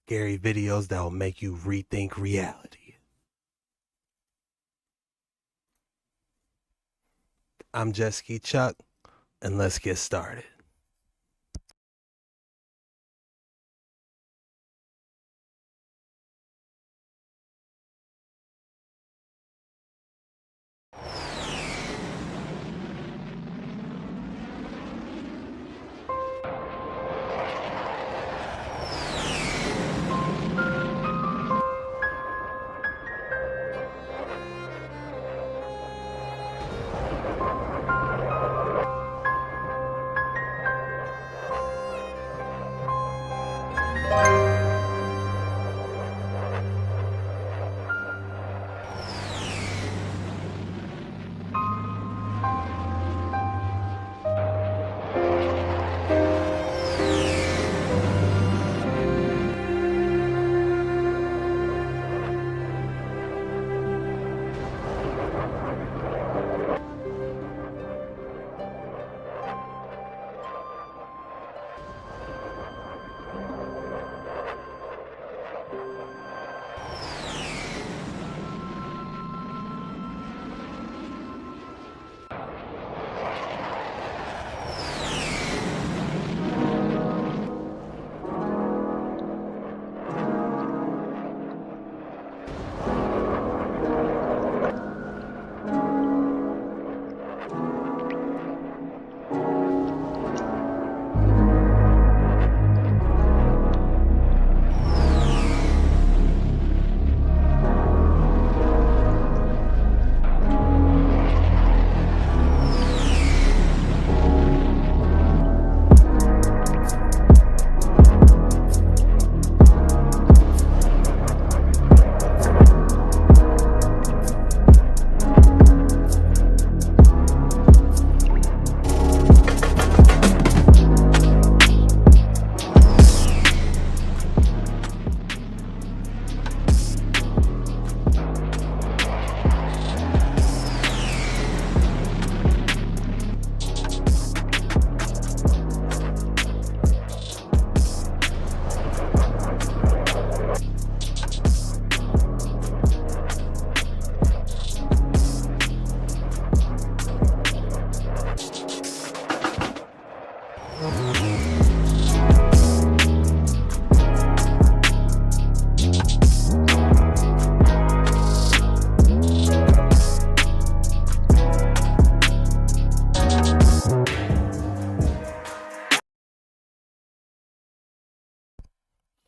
scary videos that will make you rethink reality. I'm Jesky Chuck, and let's get started.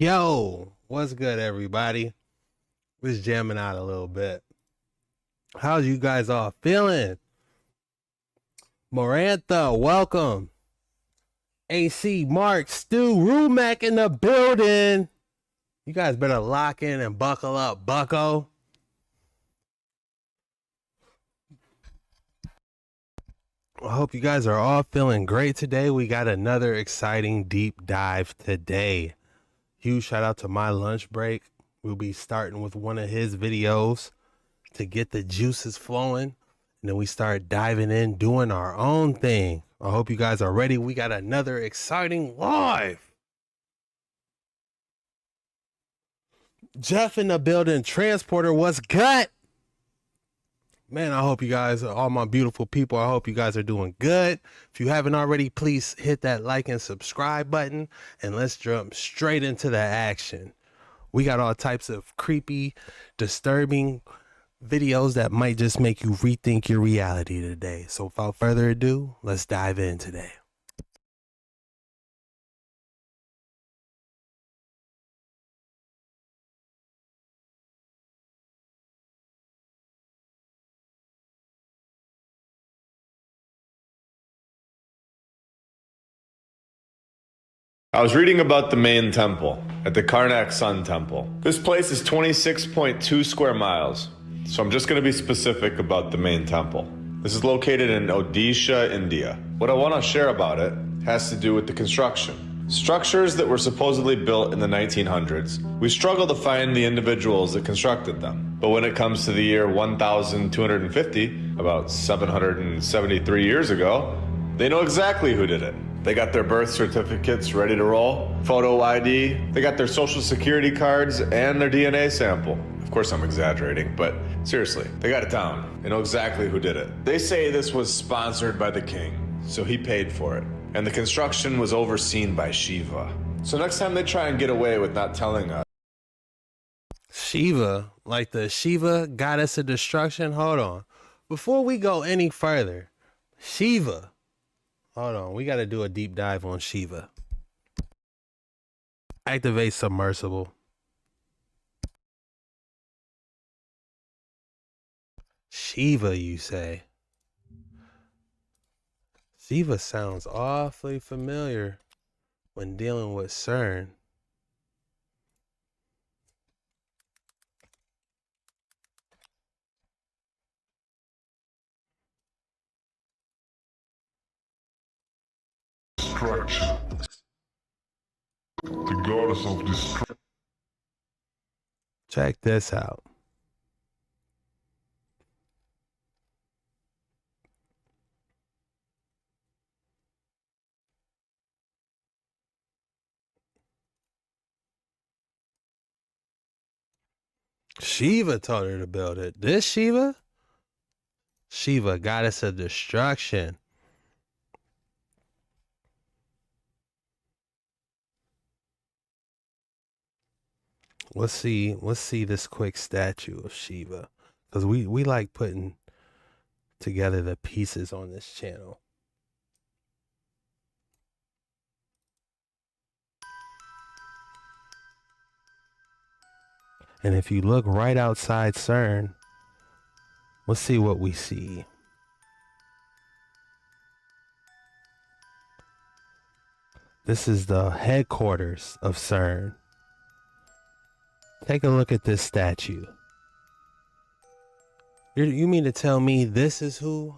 Yo, what's good, everybody? We're just jamming out a little bit. How's you guys all feeling? Marantha, welcome. AC, Mark, Stu, Rumac in the building. You guys better lock in and buckle up, bucko. I hope you guys are all feeling great today. We got another exciting deep dive today. Huge shout out to My Lunch Break. We'll be starting with one of his videos to get the juices flowing. And then we start diving in, doing our own thing. I hope you guys are ready. We got another exciting live. Jeff in the building. Transporter, what's good? Man, I hope you guys, all my beautiful people, I hope you guys are doing good. If you haven't already, please hit that like and subscribe button, and let's jump straight into the action. We got all types of creepy, disturbing videos that might just make you rethink your reality today. So without further ado, let's dive in today. I was reading about the main temple at the Karnak Sun Temple. This place is 26.2 square miles, so I'm just going to be specific about the main temple. This is located in Odisha, India. What I want to share about it has to do with the construction. Structures that were supposedly built in the 1900s, we struggle to find the individuals that constructed them. But when it comes to the year 1250, about 773 years ago, they know exactly who did it. They got their birth certificates ready to roll, photo ID, they got their social security cards and their DNA sample. Of course I'm exaggerating, but seriously, they got it down. They know exactly who did it. They say this was sponsored by the king, so he paid for it. And the construction was overseen by Shiva. So next time they try and get away with not telling us. Shiva, like the Shiva goddess of destruction. Hold on. Before we go any further, Shiva. Hold on. We got to do a deep dive on Shiva. Activate submersible. Shiva, you say? Shiva sounds awfully familiar when dealing with CERN. Destruction. The goddess of destruction. Check this out. Shiva told her to build it. This Shiva? Shiva, goddess of destruction. Let's see this quick statue of Shiva. Because we like putting together the pieces on this channel. And if you look right outside CERN, let's see what we see. This is the headquarters of CERN. Take a look at this statue. You mean to tell me this is who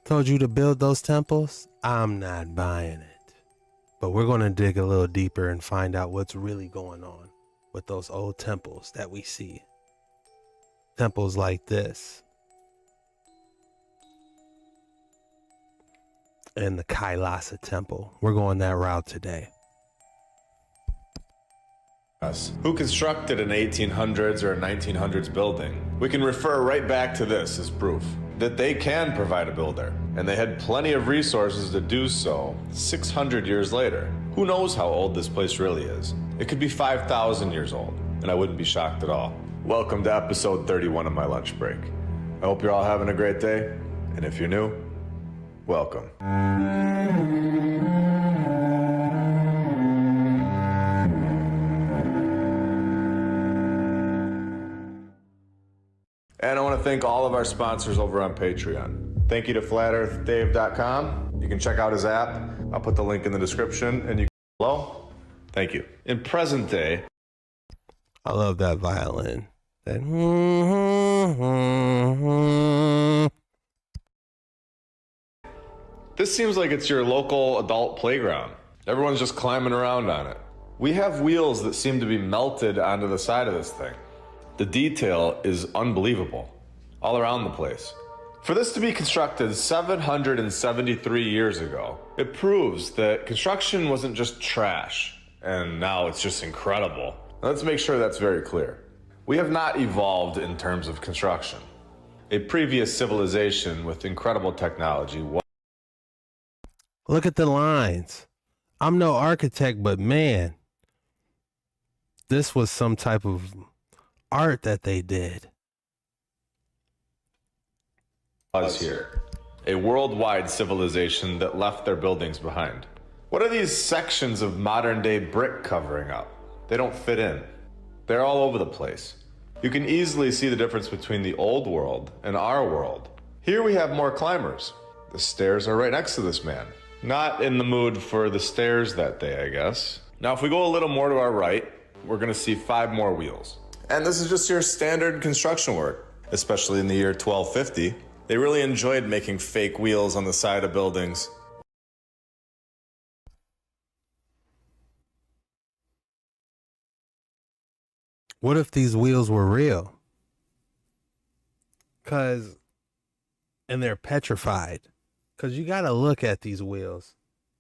told you to build those temples? I'm not buying it. But we're going to dig a little deeper and find out what's really going on with those old temples that we see. Temples like this. And the Kailasa temple. We're going that route today. Who constructed an 1800s or a 1900s building. We can refer right back to this as proof that they can provide a builder, and they had plenty of resources to do so 600 years later. Who knows how old this place really is? It could be 5,000 years old, and I wouldn't be shocked at all. Welcome to episode 31 of my lunch break. I hope you're all having a great day, and if you're new, welcome. And I want to thank all of our sponsors over on Patreon. Thank you to FlatEarthDave.com. You can check out his app. I'll put the link in the description, and you can below. Thank you. In present day, I love that violin. That this seems like it's your local adult playground. Everyone's just climbing around on it. We have wheels that seem to be melted onto the side of this thing. The detail is unbelievable, all around the place. For this to be constructed 773 years ago, it proves that construction wasn't just trash, and now it's just incredible. Now, let's make sure that's very clear. We have not evolved in terms of construction. A previous civilization with incredible technology was. Look at the lines. I'm no architect, but man, this was some type of art that they did. Here. A worldwide civilization that left their buildings behind. What are these sections of modern day brick covering up? They don't fit in. They're all over the place. You can easily see the difference between the old world and our world. Here we have more climbers. The stairs are right next to this man. Not in the mood for the stairs that day, I guess. Now, if we go a little more to our right, we're gonna see 5 more wheels. And this is just your standard construction work, especially in the year 1250. They really enjoyed making fake wheels on the side of buildings. What if these wheels were real? And they're petrified. Because you got to look at these wheels.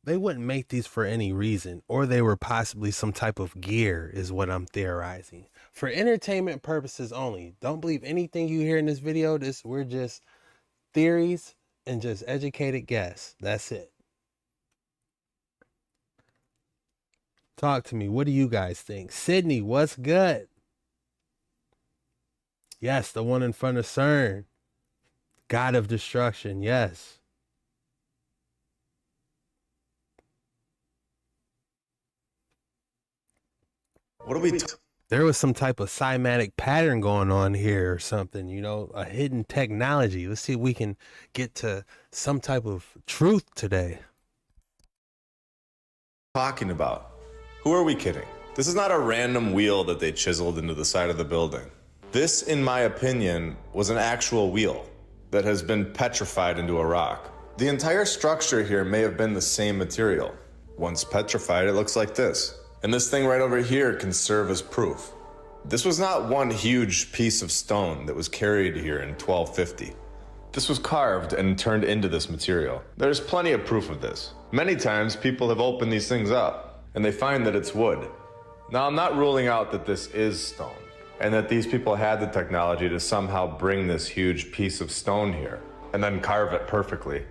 They wouldn't make these for any reason, or they were possibly some type of gear, is what I'm theorizing. For entertainment purposes only. Don't believe anything you hear in this video. We're just theories and just educated guess. That's it. Talk to me. What do you guys think? Sydney, what's good? Yes, the one in front of CERN. God of destruction, yes. What are we There was some type of cymatic pattern going on here or something, you know, a hidden technology. Let's see if we can get to some type of truth today. talking about? Who are we kidding? This is not a random wheel that they chiseled into the side of the building. This, in my opinion, was an actual wheel that has been petrified into a rock. The entire structure here may have been the same material. Once petrified, it looks like this. And this thing right over here can serve as proof. This was not one huge piece of stone that was carried here in 1250. This was carved and turned into this material. There's plenty of proof of this. Many times people have opened these things up and they find that it's wood. Now, I'm not ruling out that this is stone and that these people had the technology to somehow bring this huge piece of stone here and then carve it perfectly.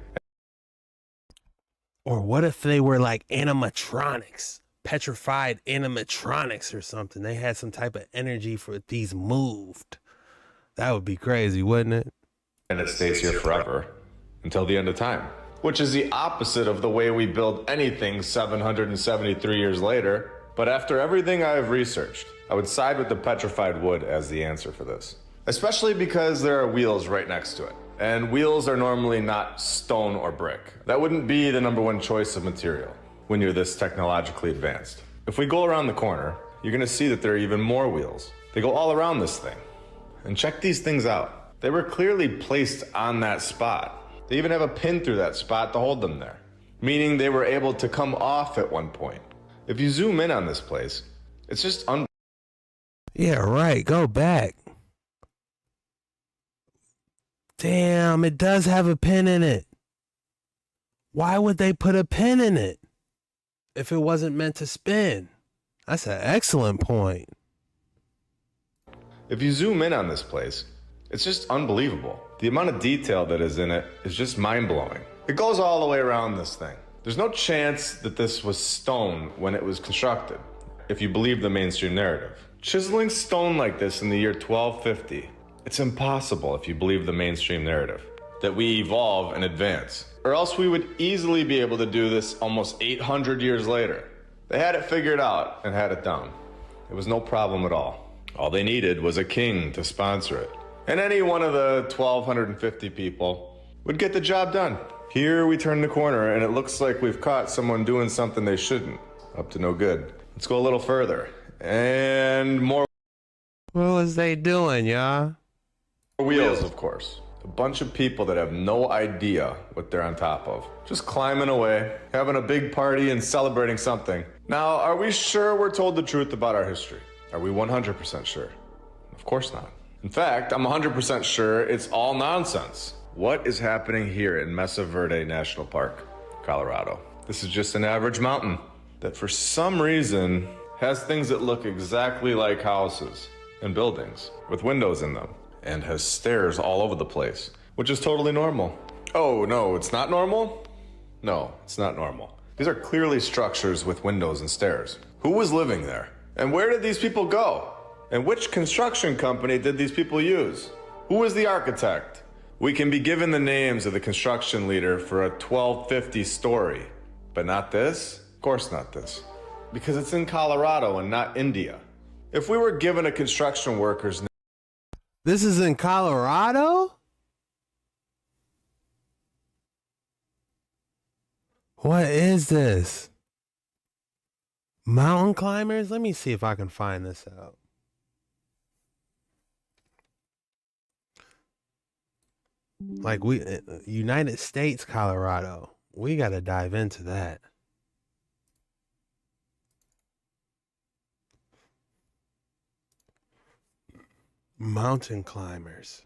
Or what if they were like animatronics, petrified animatronics or something? They had some type of energy for these moved. That would be crazy, wouldn't it? And it stays here forever until the end of time, which is the opposite of the way we build anything 773 years later. But after everything I have researched, I would side with the petrified wood as the answer for this, especially because there are wheels right next to it. And wheels are normally not stone or brick. That wouldn't be the #1 choice of material when you're this technologically advanced. If we go around the corner, you're gonna see that there are even more wheels. They go all around this thing. And check these things out. They were clearly placed on that spot. They even have a pin through that spot to hold them there, meaning they were able to come off at one point. If you zoom in on this place, it's just Yeah, right. Go back. Damn, it does have a pin in it. Why would they put a pin in it if it wasn't meant to spin? That's an excellent point. If you zoom in on this place, it's just unbelievable. The amount of detail that is in it is just mind-blowing. It goes all the way around this thing. There's no chance that this was stone when it was constructed, if you believe the mainstream narrative. Chiseling stone like this in the year 1250, it's impossible if you believe the mainstream narrative, that we evolve and advance. Or else we would easily be able to do this almost 800 years later. They had it figured out and had it down. It was no problem at all. All they needed was a king to sponsor it. And any one of the 1,250 people would get the job done. Here we turn the corner and it looks like we've caught someone doing something they shouldn't. Up to no good. Let's go a little further. And more What was they doing, y'all? wheels, of course. A bunch of people that have no idea what they're on top of. Just climbing away, having a big party and celebrating something. Now, are we sure we're told the truth about our history? Are we 100% sure? Of course not. In fact, I'm 100% sure it's all nonsense. What is happening here in Mesa Verde National Park, Colorado? This is just an average mountain that for some reason has things that look exactly like houses and buildings with windows in them and has stairs all over the place, which is totally normal. Oh, no, it's not normal? No, it's not normal. These are clearly structures with windows and stairs. Who was living there? And where did these people go? And which construction company did these people use? Who was the architect? We can be given the names of the construction leader for a 1250 story, but not this? Of course not this. Because it's in Colorado and not India. If we were given a construction worker's name, This is in Colorado? What is this? Mountain climbers? Let me see if I can find this out. Like United States, Colorado. We got to dive into that. Mountain climbers.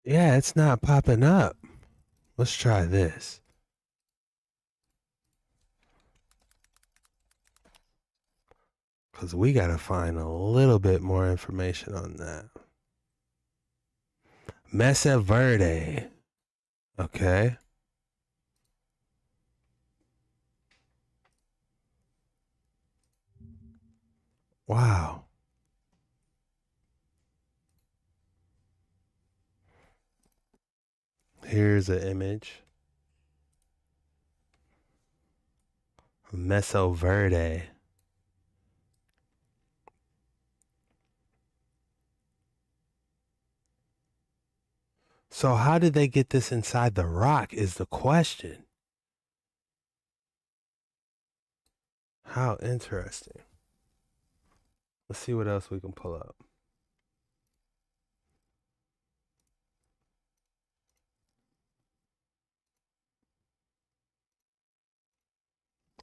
Yeah, it's not popping up. Let's try this. Because we got to find a little bit more information on that. Mesa Verde. Okay. Wow. Here's an image. Mesa Verde. So how did they get this inside the rock is the question. How interesting. Let's see what else we can pull up.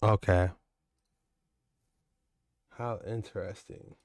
Okay. How interesting.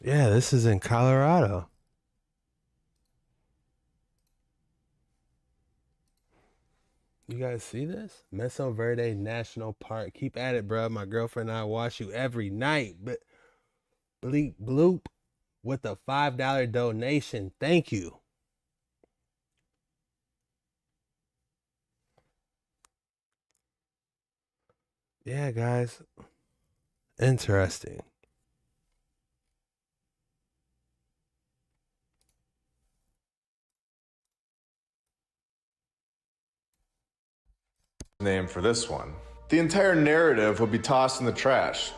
Yeah, this is in Colorado. You guys see this? Mesa Verde National Park. Keep at it, bro. My girlfriend and I watch you every night. But bleep bloop with a $5 donation. Thank you. Yeah, guys. Interesting. Name for this one. The entire narrative would be tossed in the trash,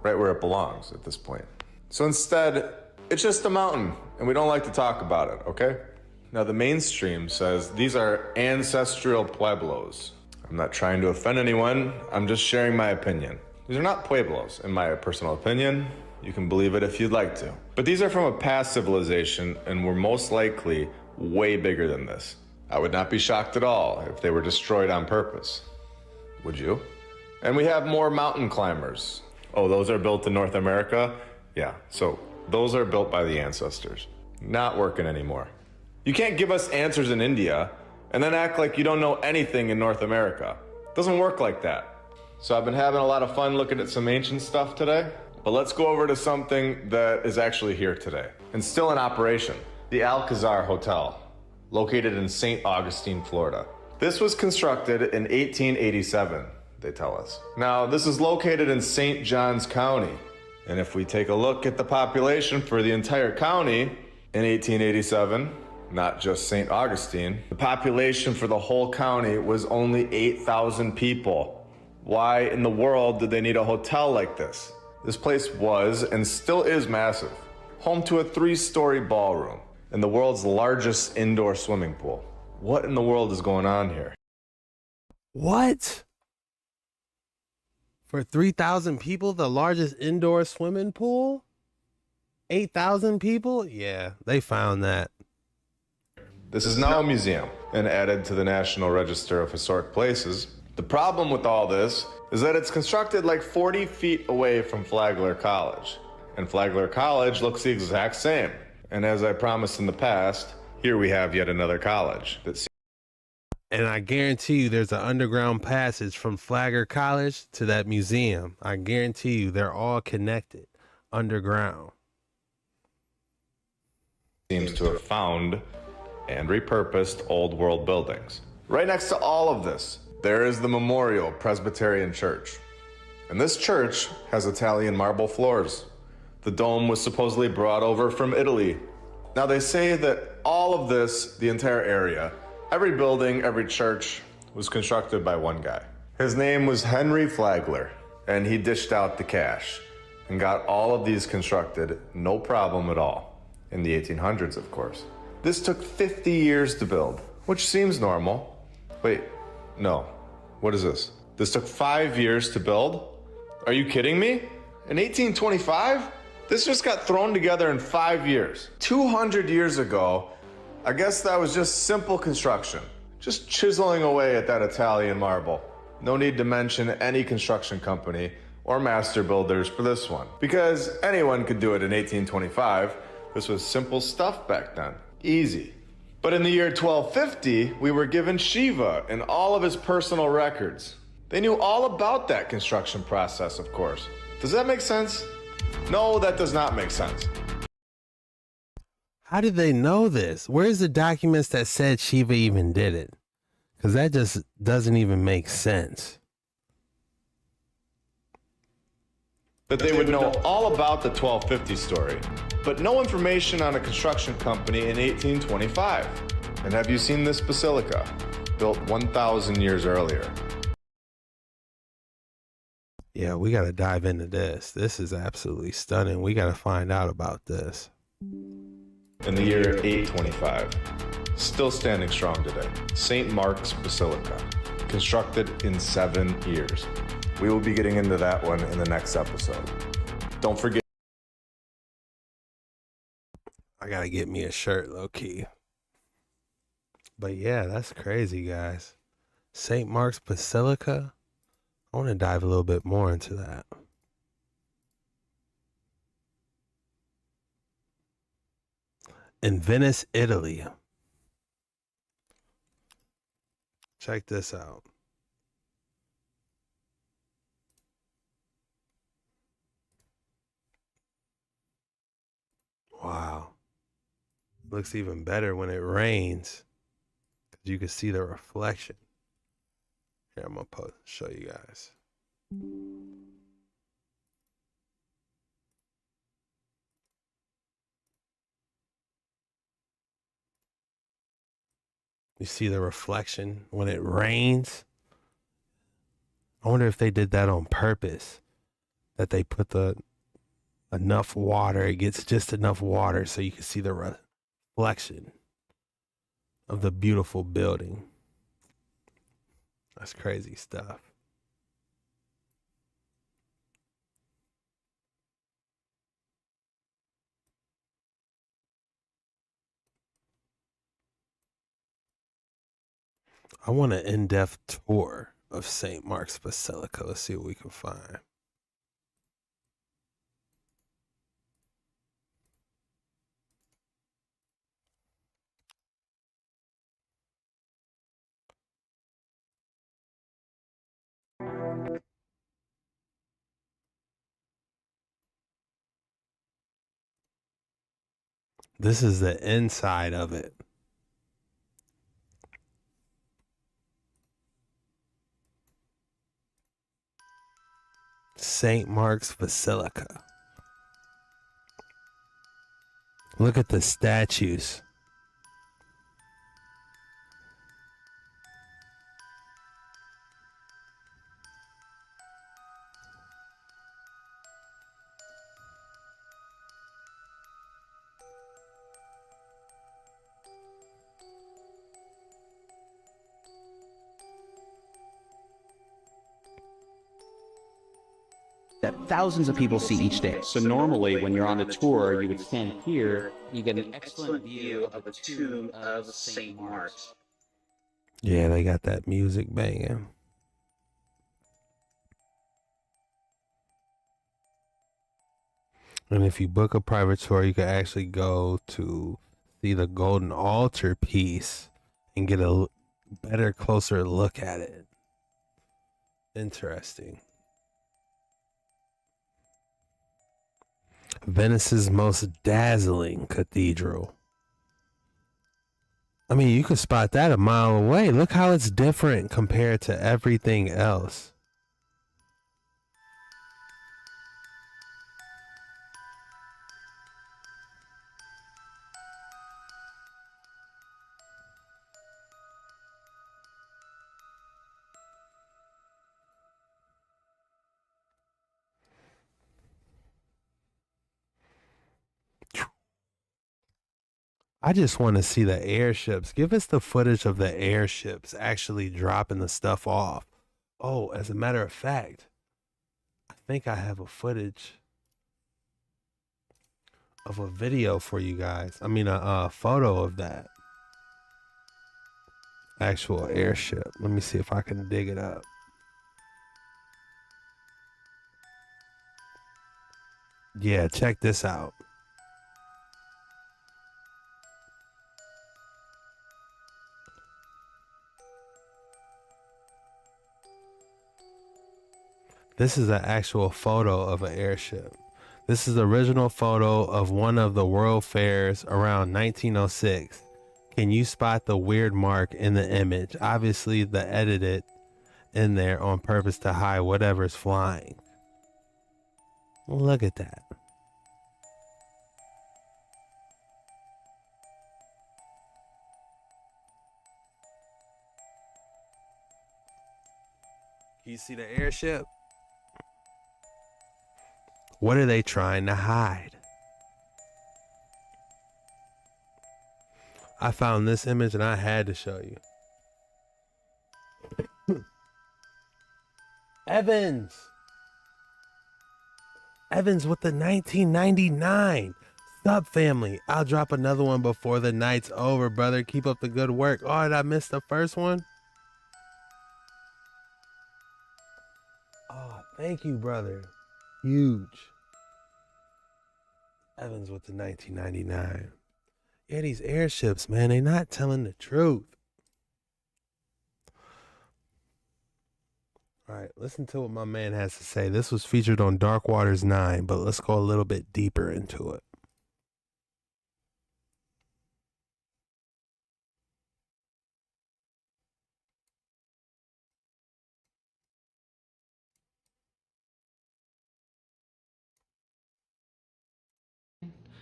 right where it belongs at this point. So instead, it's just a mountain, and we don't like to talk about it, okay? Now the mainstream says these are ancestral pueblos. I'm not trying to offend anyone, I'm just sharing my opinion. These are not pueblos, in my personal opinion. You can believe it if you'd like to. But these are from a past civilization and were most likely way bigger than this. I would not be shocked at all if they were destroyed on purpose. Would you? And we have more mountain climbers. Oh, those are built in North America? Yeah, so those are built by the ancestors. Not working anymore. You can't give us answers in India and then act like you don't know anything in North America. It doesn't work like that. So I've been having a lot of fun looking at some ancient stuff today, but let's go over to something that is actually here today and still in operation. The Alcazar Hotel, located in St. Augustine, Florida. This was constructed in 1887, they tell us. Now, this is located in St. Johns County. And if we take a look at the population for the entire county in 1887, not just St. Augustine, the population for the whole county was only 8,000 people. Why in the world did they need a hotel like this? This place was and still is massive, home to a 3-story ballroom and the world's largest indoor swimming pool. What in the world is going on here? What? For 3,000 people, the largest indoor swimming pool? 8,000 people? Yeah, they found that. This is now a museum and added to the National Register of Historic Places. The problem with all this is that it's constructed like 40 feet away from Flagler College. And Flagler College looks the exact same. And as I promised in the past, here we have yet another college. And I guarantee you there's an underground passage from Flagler College to that museum. I guarantee you they're all connected underground. Seems to have found and repurposed old world buildings. Right next to all of this, there is the Memorial Presbyterian Church. And this church has Italian marble floors. The dome was supposedly brought over from Italy. Now they say that all of this, the entire area, every building, every church, was constructed by one guy. His name was Henry Flagler, and he dished out the cash and got all of these constructed, no problem at all. In the 1800s, of course. This took 50 years to build, which seems normal. Wait, no. What is this? This took 5 years to build? Are you kidding me? In 1825? This just got thrown together in 5 years. 200 years ago, I guess that was just simple construction. Just chiseling away at that Italian marble. No need to mention any construction company or master builders for this one. Because anyone could do it in 1825. This was simple stuff back then. Easy. But in the year 1250, we were given Shiva and all of his personal records. They knew all about that construction process, of course. Does that make sense? No, that does not make sense. How did they know this? Where's the documents that said Shiva even did it? Because that just doesn't even make sense. That they would know all about the 1250 story, but no information on a construction company in 1825. And have you seen this basilica? Built 1,000 years earlier. Yeah, we got to dive into this. This is absolutely stunning. We got to find out about this. In the year 825, still standing strong today, St. Mark's Basilica, constructed in 7 years. We will be getting into that one in the next episode. Don't forget. I got to get me a shirt, low key. But yeah, that's crazy, guys. St. Mark's Basilica. I want to dive a little bit more into that. In Venice, Italy. Check this out. Wow. Looks even better when it rains, because you can see the reflection. Here, I'm going to show you guys. You see the reflection when it rains? I wonder if they did that on purpose, that they put enough water, it gets just enough water so you can see the reflection of the beautiful building. That's crazy stuff. I want an in-depth tour of St. Mark's Basilica. Let's see what we can find. This is the inside of it. St. Mark's Basilica. Look at the statues. That thousands of people see each day. So normally when you're on a tour, you would stand here, you get an excellent view of the tomb of St. Mark's. Yeah, they got that music banging. And if you book a private tour, you can actually go to see the golden altar piece and get a better, closer look at it. Interesting. Venice's most dazzling cathedral. I mean, you could spot that a mile away. Look how it's different compared to everything else. I just want to see the airships. Give us the footage of the airships actually dropping the stuff off. Oh, as a matter of fact, I think I have a footage of a video for you guys. I mean, a photo of that actual airship. Let me see if I can dig it up. Yeah, check this out. This is an actual photo of an airship. This is the original photo of one of the world fairs around 1906. Can you spot the weird mark in the image? Obviously, the edited in there on purpose to hide whatever's flying. Look at that. You see the airship? What are they trying to hide? I found this image and I had to show you. Evans! Evans with the 1999. Sup, family? I'll drop another one before the night's over, brother. Keep up the good work. Oh, did I miss the first one? Oh, thank you, brother. Huge. Evans with the 1999. Yeah, these airships, man, they're not telling the truth. All right, listen to what my man has to say. This was featured on Dark Waters 9, but let's go a little bit deeper into it.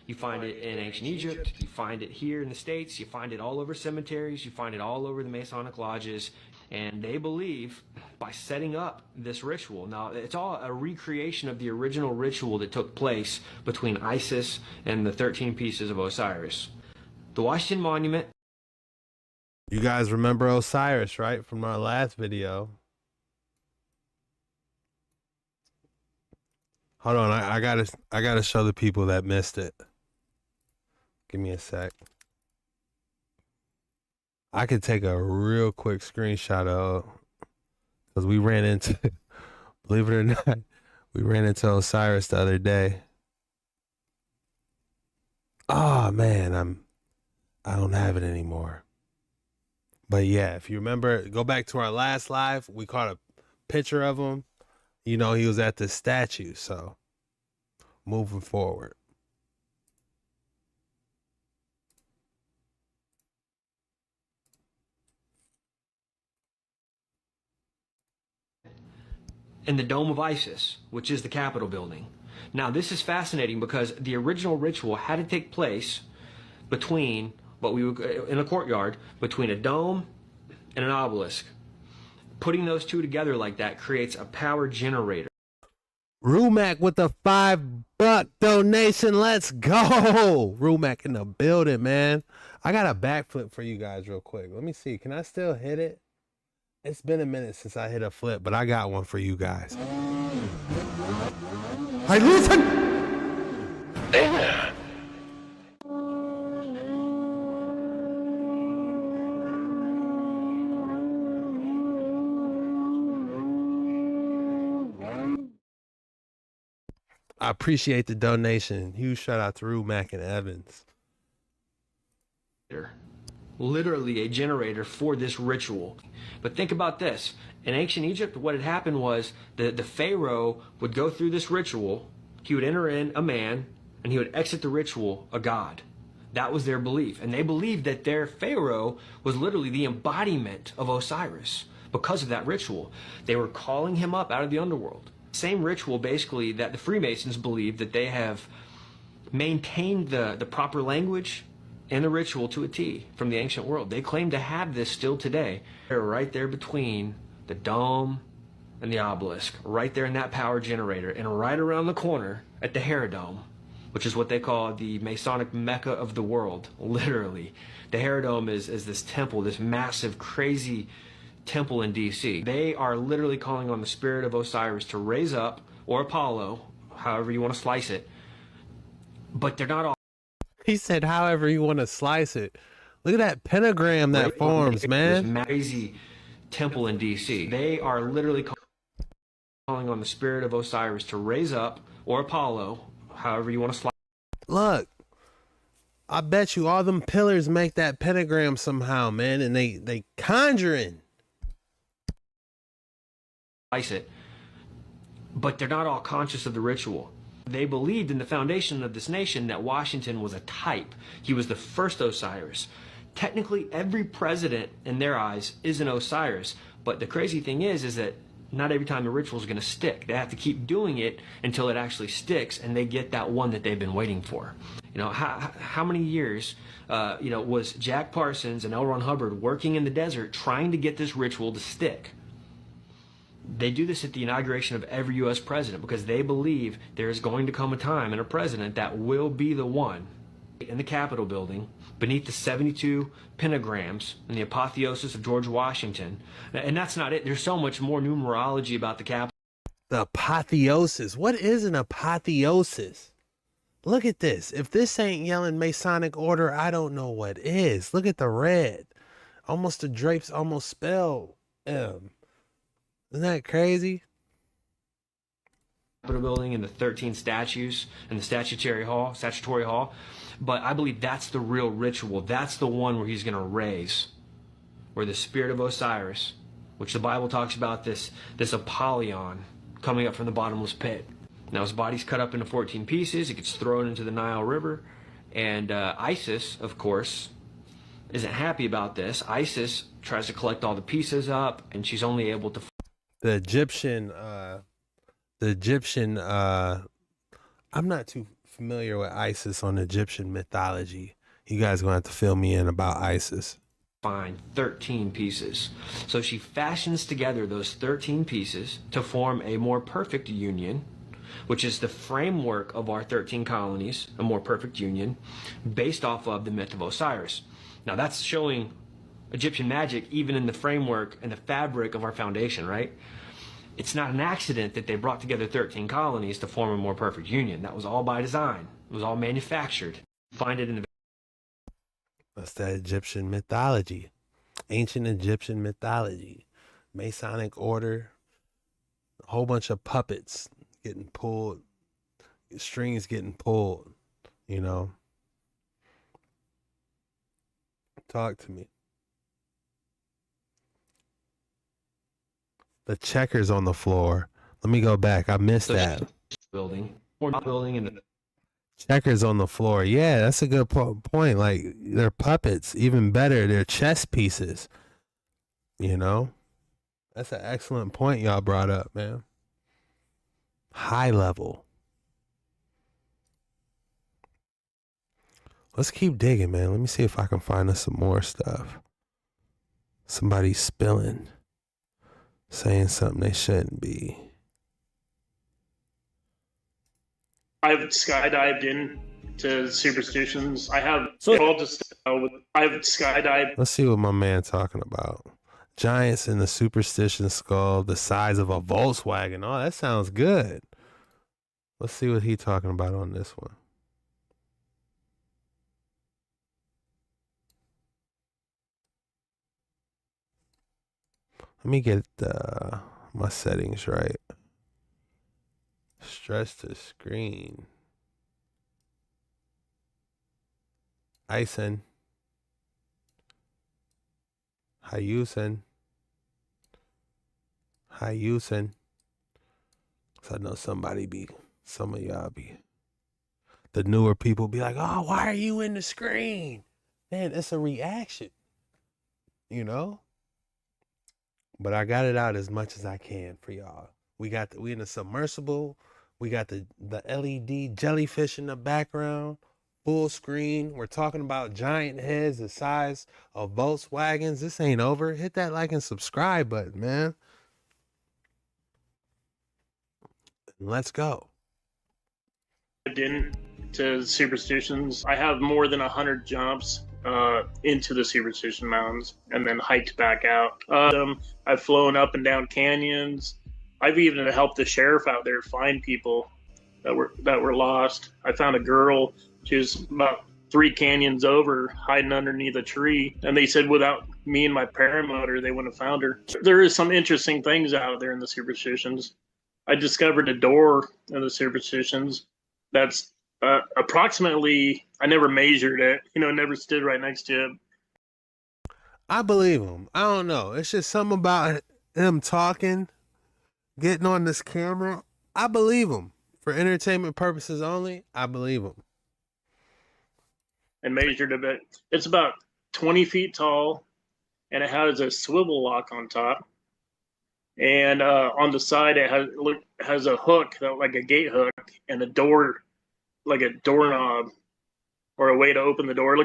You find it in ancient Egypt, you find it here in the States, you find it all over cemeteries, you find it all over the Masonic lodges, and they believe by setting up this ritual. Now, it's all a recreation of the original ritual that took place between Isis and the 13 pieces of Osiris. The Washington Monument. You guys remember Osiris, right? From our last video. Hold on, I gotta show the people that missed it. Give me a sec. I could take a real quick screenshot of, because we ran into, believe it or not, we ran into Osiris the other day. Oh man, I don't have it anymore. But yeah, if you remember, go back to our last live, we caught a picture of him. You know, he was at the statue, so moving forward. And the Dome of Isis, which is the Capitol building. Now, this is fascinating because the original ritual had to take place between what we would, in a courtyard, between a dome and an obelisk. Putting those two together like that creates a power generator. Rumac with the $5 donation. Let's go. Rumac in the building, man. I got a backflip for you guys real quick. Let me see. Can I still hit it? It's been a minute since I hit a flip, but I got one for you guys. Hey, listen! Damn. I appreciate the donation. Huge shout out to Rumac and Evans. Literally a generator for this ritual. But think about this. In ancient Egypt, what had happened was the pharaoh would go through this ritual, he would enter in a man, and he would exit the ritual a god. That was their belief. And they believed that their pharaoh was literally the embodiment of Osiris because of that ritual. They were calling him up out of the underworld. Same ritual, basically, that the Freemasons believe that they have maintained the proper language and the ritual to a T from the ancient world. They claim to have this still today. They're right there between the dome and the obelisk, right there in that power generator, and right around the corner at the Herodome which is what they call the Masonic Mecca of the world, literally. The Herodome is this temple, this massive, crazy temple in DC. They are literally calling on the spirit of Osiris to raise up, or Apollo, however you want to slice it, but they're not all. He said, however you want to slice it. Look at that pentagram that forms, man. This crazy temple in DC. They are literally calling on the spirit of Osiris to raise up, or Apollo, however you want to slice. Look, I bet you all them pillars make that pentagram somehow, man, and they conjuring. It, but they're not all conscious of the ritual. They believed in the foundation of this nation that Washington was a type. He was the first Osiris. Technically, every president in their eyes is an Osiris, but the crazy thing is that not every time the ritual is going to stick. They have to keep doing it until it actually sticks, and they get that one that they've been waiting for. You know, how many years, was Jack Parsons and L. Ron Hubbard working in the desert trying to get this ritual to stick? They do this at the inauguration of every U.S. president because they believe there is going to come a time and a president that will be the one. In the Capitol building, beneath the 72 pentagrams and the apotheosis of George Washington. And that's not it. There's so much more numerology about the Capitol. The apotheosis. What is an apotheosis? Look at this. If this ain't yelling Masonic order, I don't know what is. Look at the red. Almost the drapes almost spell M. Isn't that crazy? Capitol building and the 13 statues and the statutory hall. But I believe that's the real ritual. That's the one where he's going to raise, where the spirit of Osiris, which the Bible talks about this Apollyon coming up from the bottomless pit. Now his body's cut up into 14 pieces. It gets thrown into the Nile River. And Isis, of course, isn't happy about this. Isis tries to collect all the pieces up, and she's only able to... The Egyptian, I'm not too familiar with Isis on Egyptian mythology. You guys gonna have to fill me in about Isis. Find 13 pieces. So she fashions together those 13 pieces to form a more perfect union, which is the framework of our 13 colonies, a more perfect union, based off of the myth of Osiris. Now that's showing Egyptian magic even in the framework and the fabric of our foundation, right? It's not an accident that they brought together 13 colonies to form a more perfect union. That was all by design. It was all manufactured. Find it in the... That's that Egyptian mythology. Ancient Egyptian mythology. Masonic order. A whole bunch of puppets getting pulled. Strings getting pulled. You know. Talk to me. The checkers on the floor. Let me go back. I missed that. Building and Checkers on the floor. Yeah, that's a good point. Like, they're puppets. Even better, they're chess pieces. You know? That's an excellent point y'all brought up, man. High level. Let's keep digging, man. Let me see if I can find us some more stuff. Somebody's spilling. Saying something they shouldn't be. I've skydived into superstitions. I've skydived. Let's see what my man talking about. Giants in the superstition skull, the size of a Volkswagen. Oh, that sounds good. Let's see what he talking about on this one. Let me get my settings right. Stretch the screen. Ison. Hi-Usen. Hi-Usen. So I know some of y'all be, the newer people be like, oh, why are you in the screen? Man, it's a reaction. You know? But I got it out as much as I can for y'all. We in the submersible. We got the LED jellyfish in the background. Full screen. We're talking about giant heads the size of Volkswagens. This ain't over. Hit that like and subscribe button, man. Let's go. Into to superstitions. I have more than 100 jumps into the Superstition Mountains and then hiked back out. I've flown up and down canyons. I've even helped the sheriff out there find people that were lost. I found a girl. She was about 3 canyons over, hiding underneath a tree, and they said without me and my paramotor, they wouldn't have found her. There is some interesting things out there in the superstitions. I discovered a door in the superstitions that's approximately, I never measured it, never stood right next to it. I believe him. I don't know. It's just something about him talking, getting on this camera. I believe him. For entertainment purposes only, I believe him. And measured a bit. It's about 20 feet tall, and it has a swivel lock on top. And on the side, it has a hook, like a gate hook, and a door, like a doorknob, or a way to open the door. It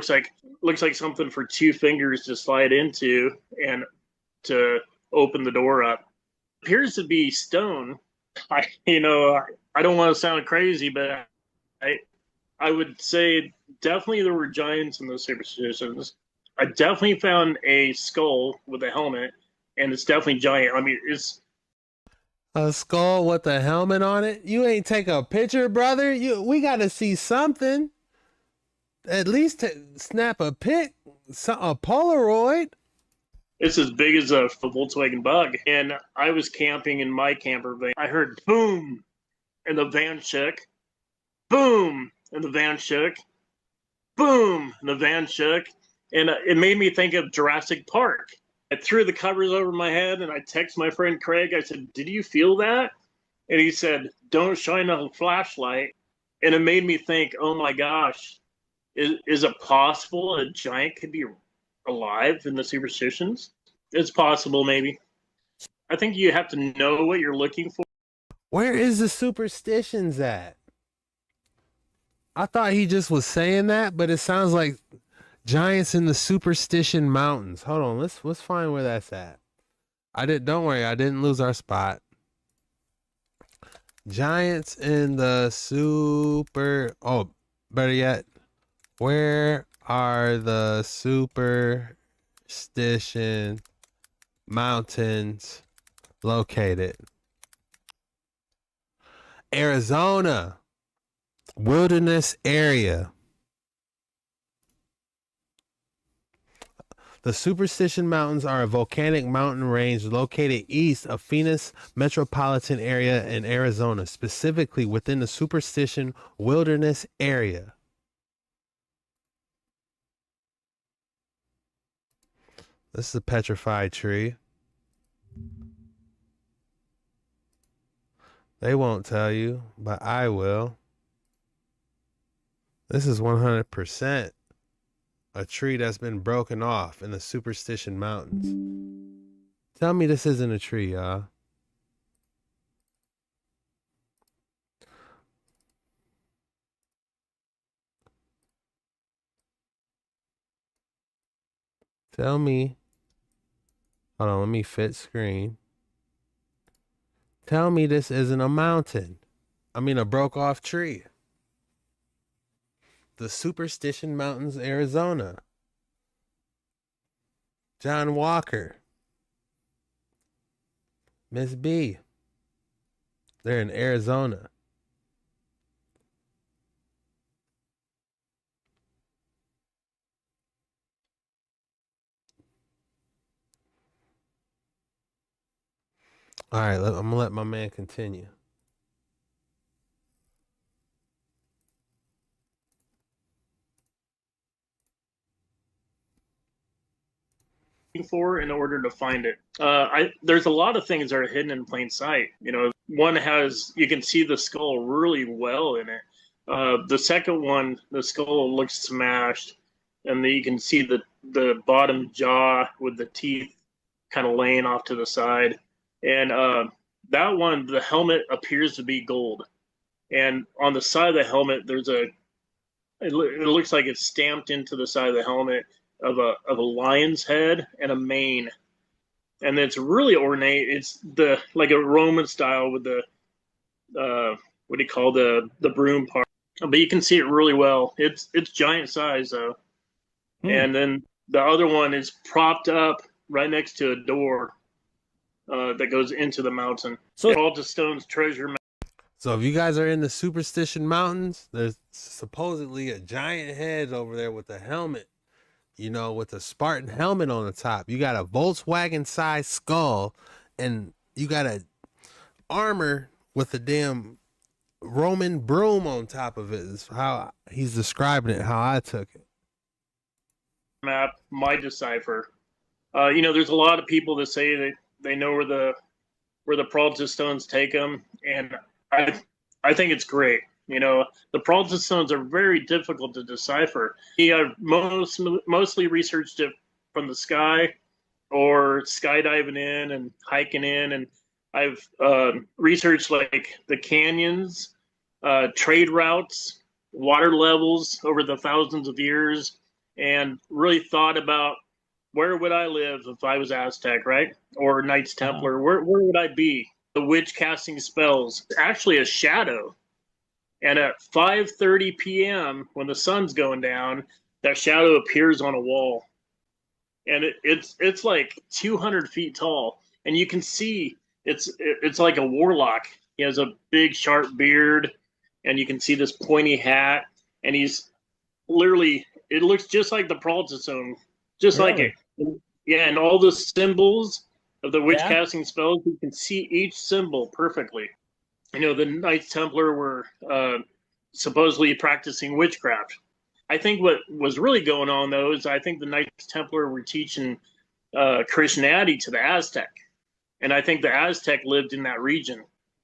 looks like something for 2 fingers to slide into and to open the door up. It appears to be stone. I don't want to sound crazy, but I would say definitely there were giants in those superstitions. I definitely found a skull with a helmet, and it's definitely giant. I mean, it's a skull with a helmet on it. You ain't take a picture, brother. We got to see something. At least snap a pic, a Polaroid. It's as big as a Volkswagen Bug. And I was camping in my camper van. I heard boom, and the van shook. Boom, and the van shook. Boom, and the van shook. And it made me think of Jurassic Park. I threw the covers over my head, and I texted my friend Craig. I said, "Did you feel that?" And he said, "Don't shine a flashlight." And it made me think, oh my gosh, is it possible a giant could be alive in the superstitions? It's possible, maybe. I think you have to know what you're looking for. Where is the superstitions at? I thought he just was saying that, but it sounds like giants in the Superstition Mountains. Hold on, let's find where that's at. Don't worry, I didn't lose our spot. Giants in the better yet, where are the Superstition Mountains located? Arizona, wilderness area. The Superstition Mountains are a volcanic mountain range located east of Phoenix metropolitan area in Arizona, specifically within the Superstition Wilderness area. This is a petrified tree. They won't tell you, but I will. This is 100% a tree that's been broken off in the Superstition Mountains. Tell me this isn't a tree, y'all. Tell me. Hold on, let me fit screen. Tell me this isn't a mountain. I mean a broke off tree. The Superstition Mountains, Arizona. John Walker. Miss B. They're in Arizona. All right, I'm going to let my man continue. For in order to find it. There's a lot of things that are hidden in plain sight. One you can see the skull really well in it. The second one, the skull looks smashed, and then you can see the bottom jaw with the teeth kind of laying off to the side. And that one, the helmet appears to be gold. And on the side of the helmet, it looks like it's stamped into the side of the helmet of a lion's head and a mane, and it's really ornate. It's like a Roman style with the what do you call the broom part. but you can see it really well. It's giant size though. And then the other one is propped up right next to a door that goes into the mountain. So Alta Stone's treasure map. So if you guys are in the Superstition Mountains, there's supposedly a giant head over there with a helmet, you know, with a Spartan helmet on the top. You got a Volkswagen-sized skull, and you got a armor with a damn Roman broom on top of it. Is how he's describing it, how I took it. Map might decipher. You know, there's a lot of people that say that they know where the Pralta stones take them, and I think it's great. You know, the Pralta stones are very difficult to decipher. I've mostly researched it from the sky or skydiving in and hiking in, and I've researched like the canyons, trade routes, water levels over the thousands of years, and really thought about where would I live if I was Aztec, right? Or Knights Templar, where would I be? The witch casting spells, actually a shadow. And at 5:30 p.m., when the sun's going down, that shadow appears on a wall. And it's like 200 feet tall. And you can see it's like a warlock. He has a big, sharp beard, and you can see this pointy hat. And he's literally, it looks just like the Pralta stone, just like it. Yeah, and all the symbols of the witch casting spells, you can see each symbol perfectly. You know, the Knights Templar were supposedly practicing witchcraft. I think what was really going on, though, is I think the Knights Templar were teaching Christianity to the Aztec. And I think the Aztec lived in that region.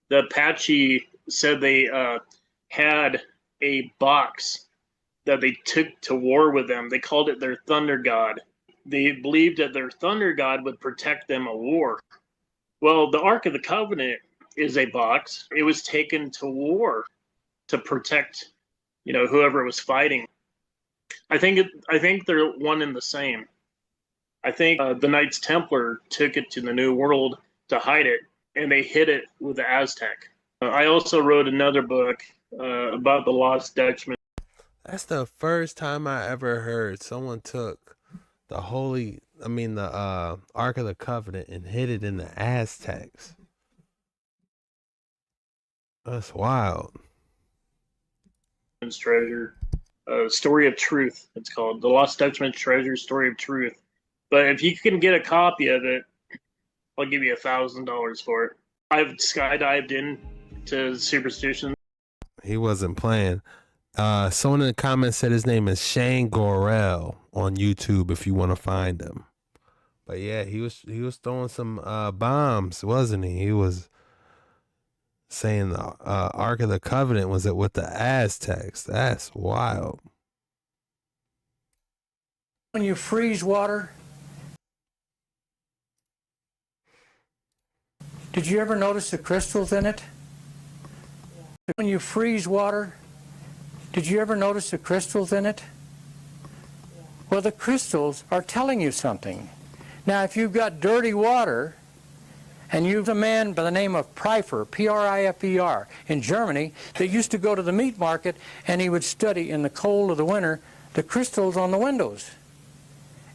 The Apache said they had a box that they took to war with them. They called it their thunder god. They believed that their thunder god would protect them at war. Well, the Ark of the Covenant is a box. It was taken to war to protect, you know, whoever was fighting. I think they're one and the same. I think the Knights Templar took it to the New World to hide it, and they hid it with the Aztec. I also wrote another book about the Lost Dutchman. That's the first time I ever heard someone took the Ark of the Covenant and hid it in the Aztecs. That's wild. Treasure, Story of Truth. It's called The Lost Dutchman's Treasure, Story of Truth. But if you can get a copy of it, I'll give you $1,000 for it. I've skydived into superstition. He wasn't playing. Someone in the comments said his name is Shane Gorell on YouTube if you want to find him. But yeah, he was throwing some bombs, wasn't he? He was saying the Ark of the Covenant was it with the Aztecs. That's wild. When you freeze water, did you ever notice the crystals in it? When you freeze water, did you ever notice the crystals in it? Well, the crystals are telling you something. Now, if you've got dirty water, and you've a man by the name of Pfeiffer, P-R-I-F-E-R, in Germany, that used to go to the meat market, and he would study in the cold of the winter the crystals on the windows.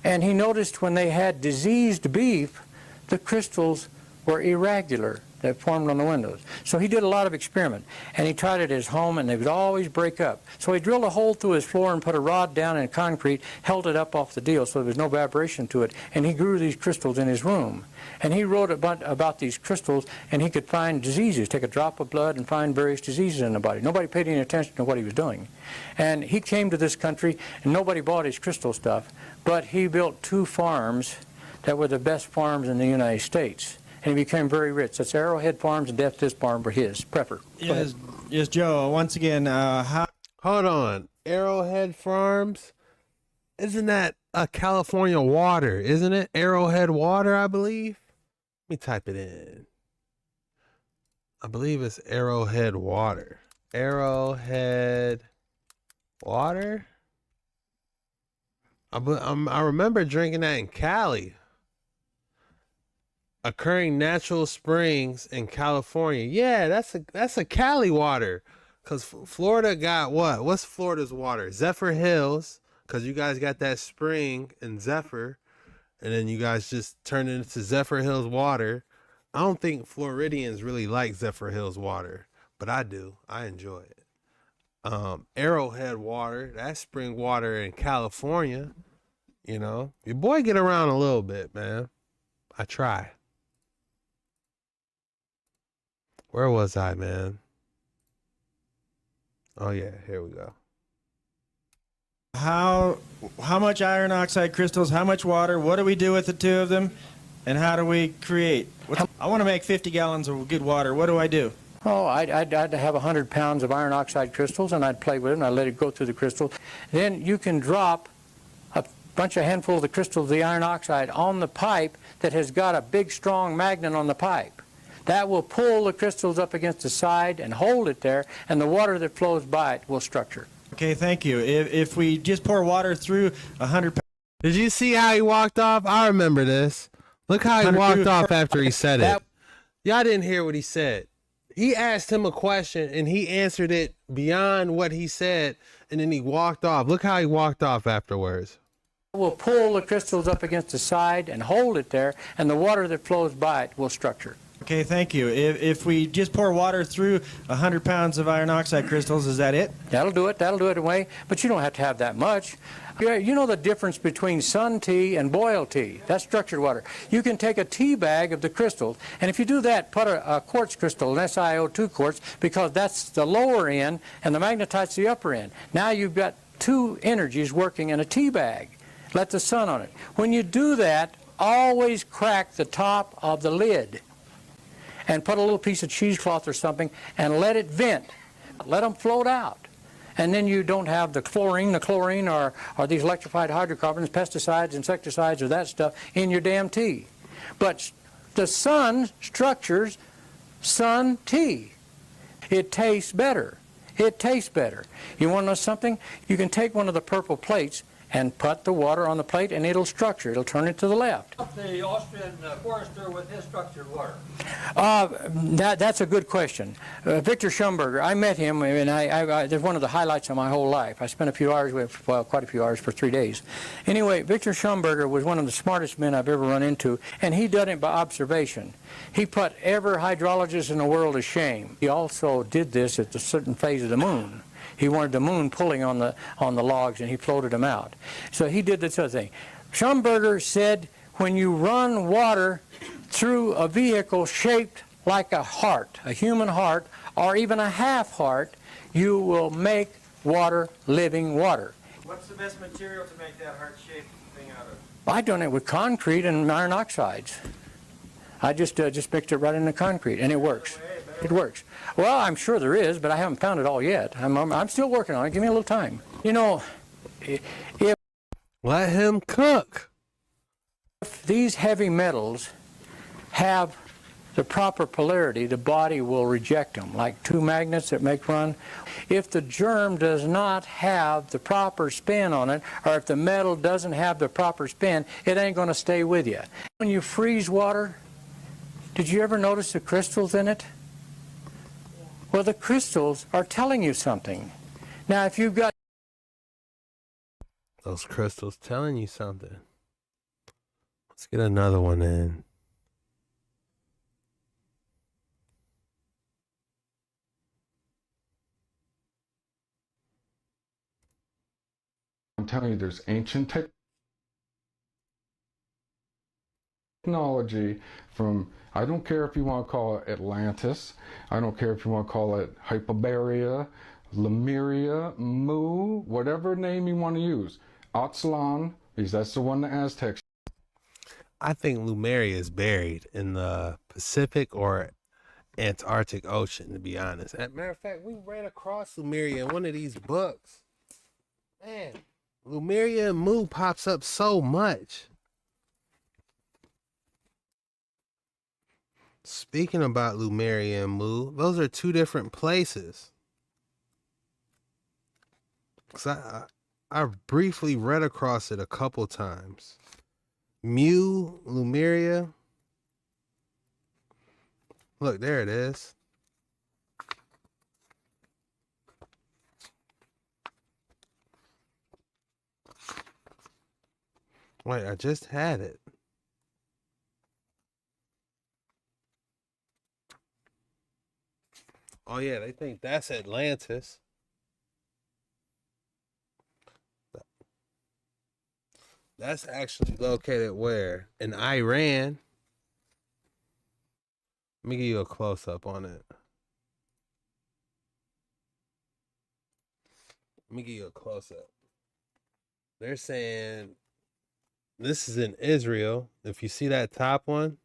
And he noticed when they had diseased beef, the crystals were irregular that formed on the windows. So he did a lot of experiment, and he tried it at his home, and they would always break up. So he drilled a hole through his floor and put a rod down in concrete, held it up off the deal so there was no vibration to it, and he grew these crystals in his room. And he wrote about these crystals, and he could find diseases, take a drop of blood and find various diseases in the body. Nobody paid any attention to what he was doing. And he came to this country, and nobody bought his crystal stuff, but he built 2 farms that were the best farms in the United States. And he became very rich. That's Arrowhead Farms and Death Dish Farm were his. Prepper. Yes, Joe. Once again, Hold on. Arrowhead Farms? Isn't that a California water? Isn't it? Arrowhead Water, I believe. Let me type it in. I believe it's Arrowhead Water. Arrowhead Water? I remember drinking that in Cali. Occurring natural springs in California. Yeah, that's a Cali water. Because Florida got what? What's Florida's water? Zephyr Hills, because you guys got that spring in Zephyr, and then you guys just turn it into Zephyr Hills water. I don't think Floridians really like Zephyr Hills water, but I do. I enjoy it. Arrowhead water, that's spring water in California. You know, your boy get around a little bit, man. I try. Where was I, man? Oh yeah, here we go. How much iron oxide crystals, how much water, what do we do with the two of them, and how do we create? I want to make 50 gallons of good water. What do I do? Oh, I'd have 100 pounds of iron oxide crystals, and I'd play with it, and I'd let it go through the crystal. Then you can drop a handful of the crystals of the iron oxide on the pipe that has got a big, strong magnet on the pipe. That will pull the crystals up against the side and hold it there, and the water that flows by it will structure. Okay, thank you. If we just pour water through 100 pounds... Did you see how he walked off? I remember this. Look how he walked off after he said it. Y'all didn't hear what he said. He asked him a question, and he answered it beyond what he said, and then he walked off. Look how he walked off afterwards. Will pull the crystals up against the side and hold it there, and the water that flows by it will structure. Okay, thank you. If we just pour water through 100 pounds of iron oxide crystals, is that it? That'll do it. That'll do it away. But you don't have to have that much. You know the difference between sun tea and boiled tea. That's structured water. You can take a tea bag of the crystals, and if you do that, put a quartz crystal, an SiO2 quartz, because that's the lower end, and the magnetite's the upper end. Now you've got two energies working in a tea bag. Let the sun on it. When you do that, always crack the top of the lid and put a little piece of cheesecloth or something and let it vent. Let them float out. And then you don't have the chlorine, or these electrified hydrocarbons, pesticides, insecticides, or that stuff in your damn tea. But the sun structures sun tea. It tastes better. It tastes better. You want to know something? You can take one of the purple plates and put the water on the plate, and it'll structure. It'll turn it to the left. The Austrian forester with his structured water? That's a good question. Victor Schumberger, I met him, and there's one of the highlights of my whole life. I spent a few hours with, well, quite a few hours for 3 days. Anyway, Victor Schumberger was one of the smartest men I've ever run into, and he done it by observation. He put every hydrologist in the world to shame. He also did this at a certain phase of the moon. He wanted the moon pulling on the logs, and he floated them out. So he did this other thing. Schumberger said, when you run water through a vehicle shaped like a heart, a human heart, or even a half heart, you will make water living water. What's the best material to make that heart-shaped thing out of? I've done it with concrete and iron oxides. I just mixed it right into concrete, and it works. It works. Well, I'm sure there is, but I haven't found it all yet. I'm still working on it. Give me a little time. You know, if Let him cook. these heavy metals have the proper polarity, the body will reject them, like two magnets that make run. If the germ does not have the proper spin on it, or if the metal doesn't have the proper spin, it ain't going to stay with you. When you freeze water, did you ever notice the crystals in it? Well, the crystals are telling you something. Now, if you've got Those crystals telling you something. Let's get another one in. I'm telling you, there's ancient technology from, I don't care if you want to call it Atlantis, I don't care if you want to call it Hyperborea, Lemuria, Mu, whatever name you want to use. Aztlan, because that's the one the Aztecs. I think Lemuria is buried in the Pacific or Antarctic Ocean, to be honest. As a matter of fact, we ran across Lemuria in one of these books. Man, Lemuria and Mu pops up so much. Speaking about Lemuria and Mu, those are two different places. 'Cause I briefly read across it a couple times. Mu, Lemuria. Look, there it is. Wait, I just had it. Oh yeah, they think that's Atlantis. That's actually located where? In Iran. Let me give you a close up on it. Let me give you a close up. They're saying this is in Israel. If you see that top one,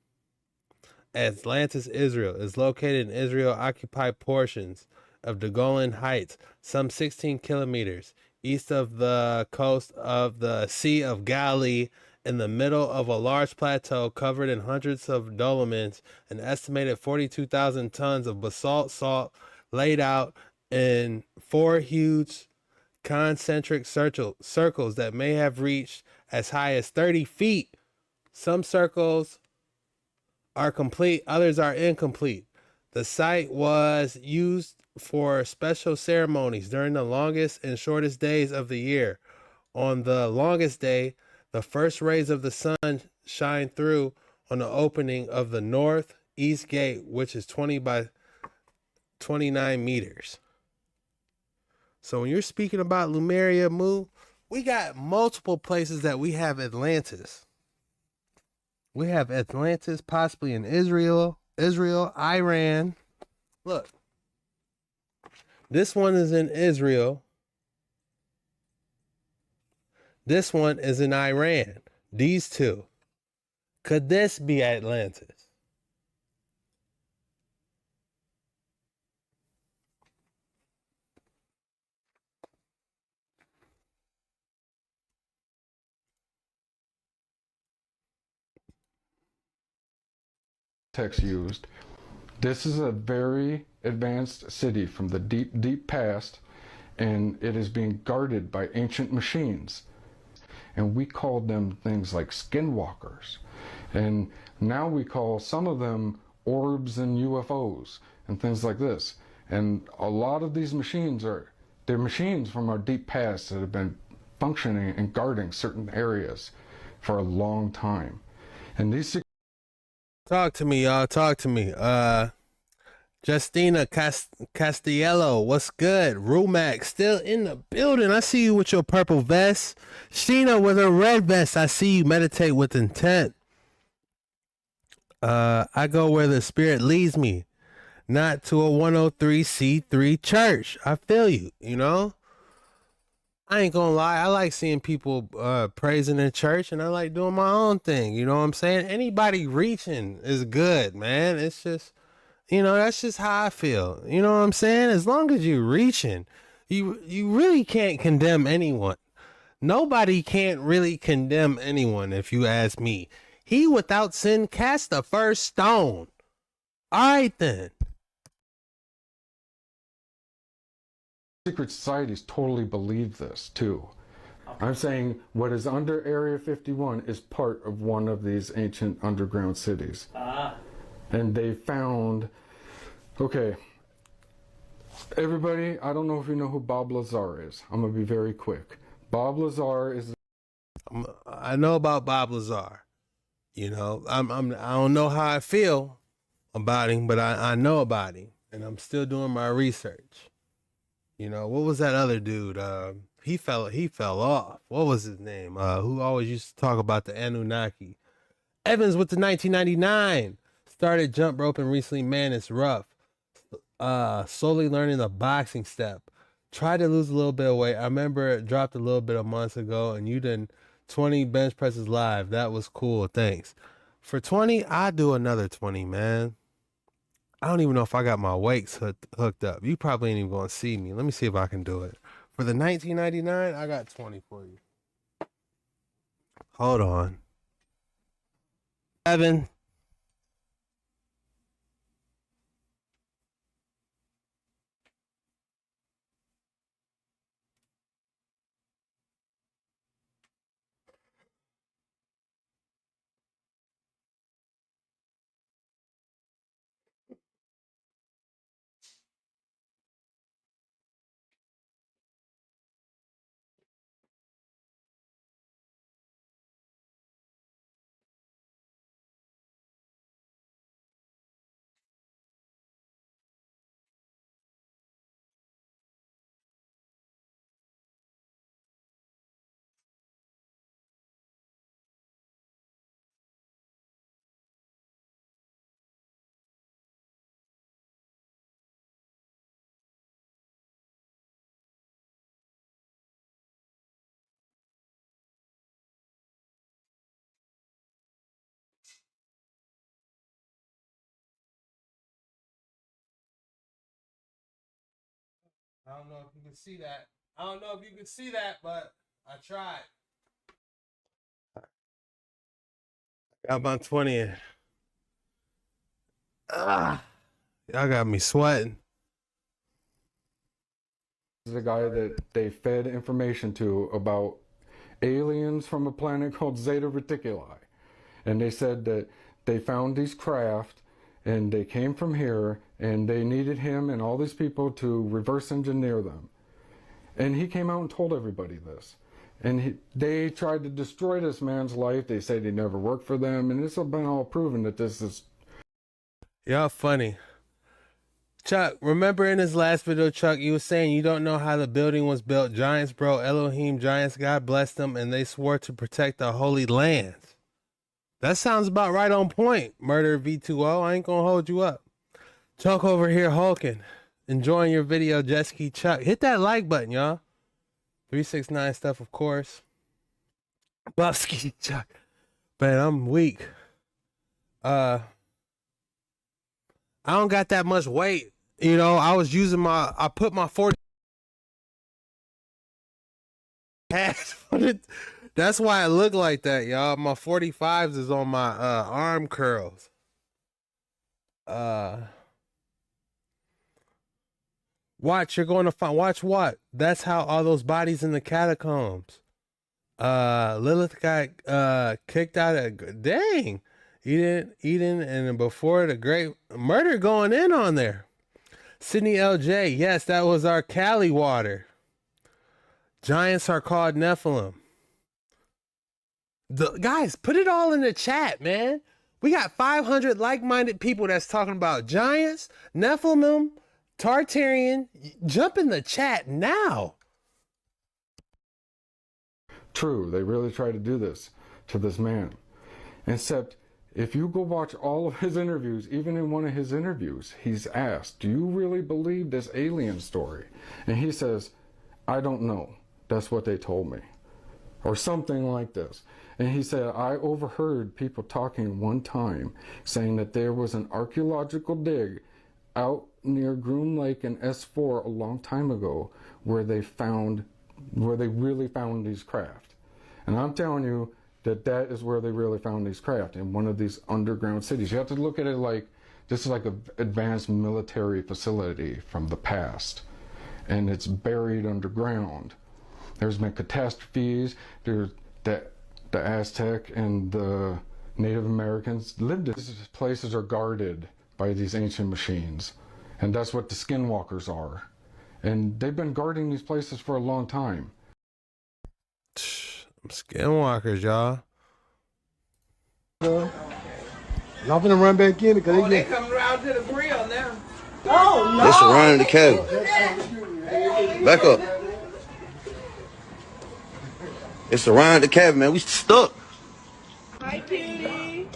Atlantis, Israel, is located in Israel occupied portions of the Golan Heights, some 16 kilometers east of the coast of the Sea of Galilee, in the middle of a large plateau covered in hundreds of dolomites, an estimated 42,000 tons of basalt salt laid out in four huge concentric circles that may have reached as high as 30 feet. Some circles are complete, others are incomplete. The site was used for special ceremonies during the longest and shortest days of the year. On the longest day, the first rays of the sun shine through on the opening of the northeast gate, which is 20 by 29 meters. So when you're speaking about Lemuria, we got multiple places that we have Atlantis. We have Atlantis possibly in Israel, Iran. Look, this one is in Israel. This one is in Iran. These two. Could this be Atlantis? Text used. This is a very advanced city from the deep, deep past, and it is being guarded by ancient machines. And we called them things like skinwalkers. And now we call some of them orbs and UFOs and things like this. And a lot of these machines they're machines from our deep past that have been functioning and guarding certain areas for a long time. And these Talk to me, y'all. Talk to me. Justina Castiello, what's good? Rumac, still in the building. I see you with your purple vest. Sheena with her red vest. I see you meditate with intent. I go where the spirit leads me, not to a 103c3 church. I feel you, you know? I ain't gonna lie. I like seeing people praising in church, and I like doing my own thing. You know what I'm saying? Anybody reaching is good, man. It's just, that's just how I feel. You know what I'm saying? As long as you're reaching, you really can't condemn anyone. Nobody can't really condemn anyone, if you ask me. He without sin cast the first stone. All right then. secret societies totally believe this too. I'm saying what is under Area 51 is part of one of these ancient underground cities. And they found, okay, everybody, I don't know if you know who Bob Lazar is. I'm going to be very quick. Bob Lazar is... I know about Bob Lazar. I don't know how I feel about him, but I know about him, and I'm still doing my research. What was that other dude? He fell off. What was his name? Who always used to talk about the Anunnaki? Evans with the 1999. Started jump roping recently. Man, it's rough. Slowly learning the boxing step. Tried to lose a little bit of weight. I remember it dropped a little bit of months ago, and you did 20 bench presses live. That was cool. Thanks. For 20, I'll do another 20, man. I don't even know if I got my weights hooked up. You probably ain't even going to see me. Let me see if I can do it. For the 1999, I got 20 for you. Hold on. 7. I don't know if you can see that. I don't know if you can see that, but I tried. Got my 20 in. Y'all got me sweating. This is a guy that they fed information to about aliens from a planet called Zeta Reticuli. And they said that they found these craft and they came from here and they needed him and all these people to reverse engineer them. And he came out and told everybody this. And they tried to destroy this man's life. They said he never worked for them. And it's been all proven that this is... Y'all funny. Chuck, remember in his last video, Chuck, you was saying you don't know how the building was built. Giants, bro, Elohim, giants, God bless them, and they swore to protect the Holy Land. That sounds about right on point, Murder V2O. I ain't gonna hold you up. Chuck over here hulking. Enjoying your video, Jesky Chuck. Hit that like button, y'all. 369 stuff, of course. Buffsky Chuck. Man, I'm weak. I don't got that much weight. You know, I was using I put my 40. That's why it looked like that, y'all. My 45s is on my arm curls. Watch, you're going to find, watch what? That's how all those bodies in the catacombs. Lilith got kicked out of, dang. Eden, and then before the great murder going in on there. Sydney LJ, yes, that was our Cali water. Giants are called Nephilim. Guys, put it all in the chat, man. We got 500 like-minded people that's talking about giants, Nephilim, Tartarian. Jump in the chat now. True, they really tried to do this to this man. Except, if you go watch all of his interviews, even in one of his interviews, he's asked, do you really believe this alien story? And he says, I don't know. That's what they told me. Or something like this. And he said, I overheard people talking one time saying that there was an archaeological dig out near Groom Lake and S4 a long time ago where they really found these craft. And I'm telling you that is where they really found these craft, in one of these underground cities. You have to look at it like this is like an advanced military facility from the past, and it's buried underground. There's been catastrophes. There's the Aztec and the Native Americans lived in. These places are guarded by these ancient machines, and that's what the skinwalkers are. And they've been guarding these places for a long time. Skinwalkers, y'all. Y'all finna run back in because they coming around to the grill now. Oh, no. They surrounding the cabin. Back up. They surrounded the cabin, man. We stuck. Hi, cutie.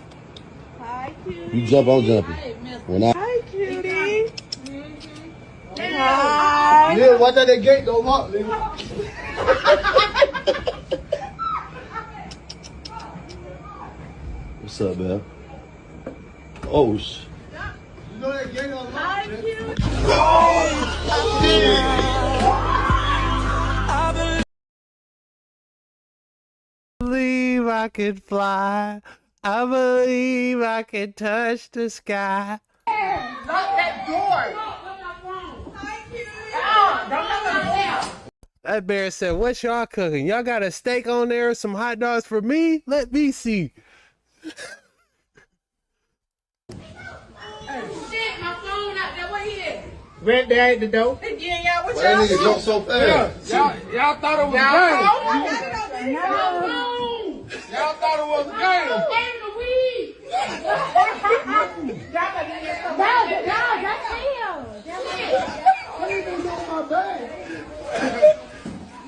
Hi, cutie. You jump, I'm jumping. Hi, cutie. Hi. Yeah, watch out that gate, don't lock, nigga. What's up, man? Oh, sh. You know that gate on lock. Hi, cutie. I believe I could fly. I believe I can touch the sky. Lock that door. That bear said, what y'all cooking? Y'all got a steak on there, some hot dogs for me? Let me see. Shit, my phone out there. What he at? Right there at the door. Again, y'all, what y'all nigga jump so fast? Yeah, y'all thought it was a game. Y'all thought it was a game.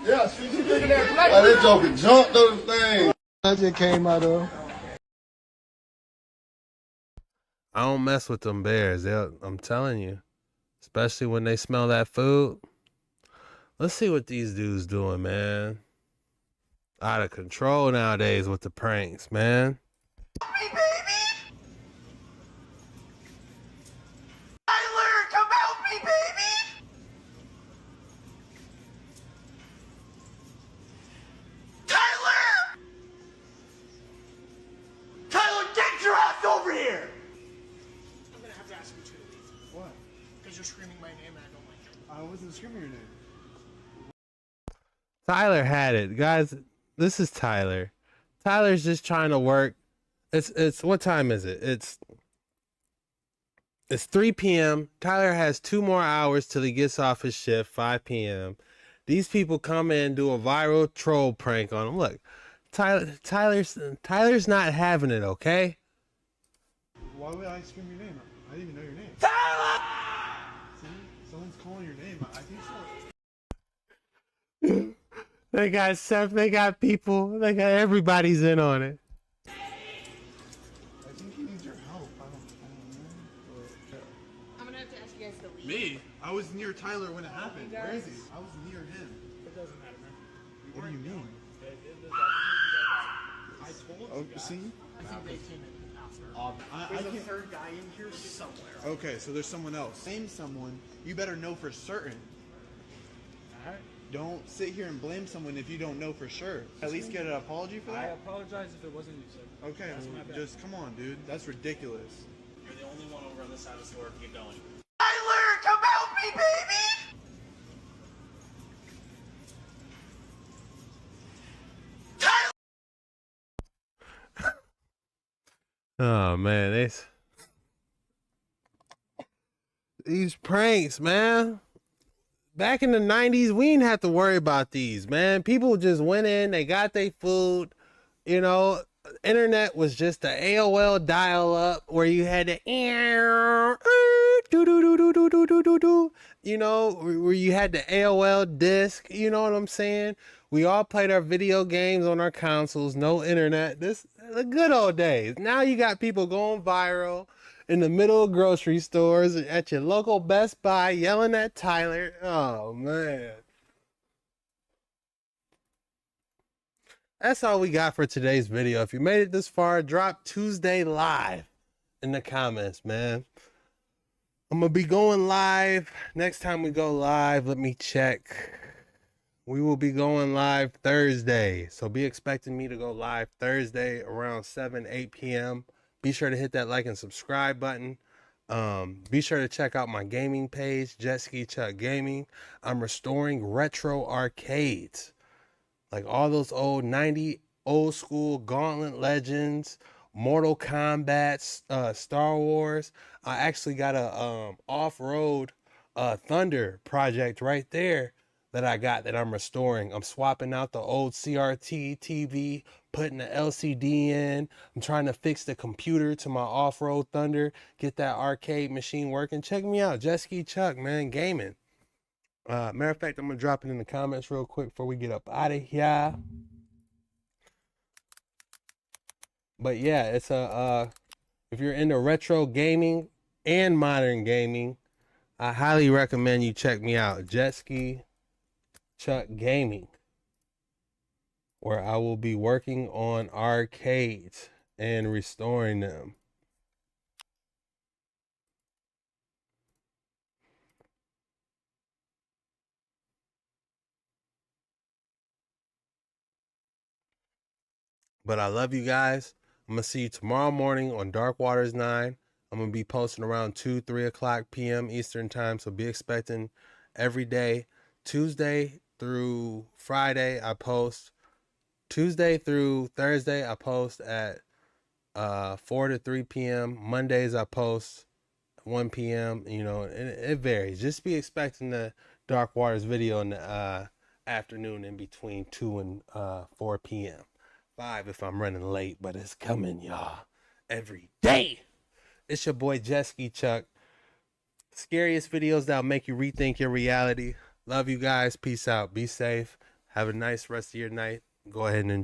Yeah, she looking at play. Oh, that joker jumped on the thing. I just came out of. I don't mess with them bears. I'm telling you. Especially when they smell that food. Let's see what these dudes doing, man. Out of control nowadays with the pranks, man. Hey, baby! Tyler, come help me, baby! Get your ass over here! I'm gonna have to ask you to leave. What? Because you're screaming my name and I don't like it. I wasn't screaming your name. Tyler had it, guys. This is Tyler. Tyler's just trying to work. It's what time is it? It's 3 p.m. Tyler has 2 more hours till he gets off his shift, 5 p.m. These people come in, do a viral troll prank on him. Look, Tyler's not having it, okay? Why would I scream your name? I didn't even know your name. Tyler! See? Someone's calling your name. I think so. They got Seth, they got people, they got everybody's in on it. I think he needs your help. I don't know. I'm gonna have to ask you guys to leave. Me? I was near Tyler when it happened. Where is he? I was near him. It doesn't matter, man. What do you mean? I told Oh, see? I think they came in after. There's a can't- third guy in here somewhere. Okay, so there's someone else. Name someone. You better know for certain. Alright. Don't sit here and blame someone if you don't know for sure. At least get an apology for I that. apologize if it wasn't you, sir. Okay, That's well, my bad. just come on, dude. That's ridiculous. You're the only one over on this side of the store. Keep going. Tyler, come help me, baby! Oh man, these pranks, man. Back in the 90s, we didn't have to worry about these, man. People just went in, they got their food, you know. Internet was just the AOL dial-up where you had to, you know, where you had the AOL disc, you know what I'm saying? We all played our video games on our consoles, no internet. This the good old days. Now you got people going viral in the middle of grocery stores, at your local Best Buy, yelling at Tyler. Oh, man. That's all we got for today's video. If you made it this far, drop Tuesday live in the comments, man. I'm going to be going live. Next time we go live, let me check. We will be going live Thursday. So be expecting me to go live Thursday around 7, 8 p.m. Be sure to hit that like and subscribe button. Be sure to check out my gaming page, Jet Ski Chuck Gaming. I'm restoring retro arcades. Like all those old 90 old school Gauntlet Legends, Mortal Kombat, Star Wars. I actually got a off-road Thunder project right there that I got that I'm restoring. I'm swapping out the old CRT TV, putting the LCD in. I'm trying to fix the computer to my off-road Thunder, get that arcade machine working. Check me out, Jet Ski Chuck, man, gaming. Matter of fact, I'm gonna drop it in the comments real quick before we get up out of here. But yeah, it's if you're into retro gaming and modern gaming, I highly recommend you check me out, Jet Ski Chuck Gaming, where I will be working on arcades and restoring them. But I love you guys. I'm going to see you tomorrow morning on Dark Waters 9. I'm going to be posting around 2, 3 o'clock p.m. Eastern time. So be expecting every day. Tuesday through Friday, I post. Tuesday through Thursday, I post at 4 to 3 p.m. Mondays, I post 1 p.m. You know, it varies. Just be expecting the Dark Waters video in the afternoon in between 2 and 4 p.m. 5 if I'm running late, but it's coming, y'all. Every day. It's your boy, Jet Ski Chuck. Scariest videos that'll make you rethink your reality. Love you guys. Peace out. Be safe. Have a nice rest of your night. Go ahead and enjoy.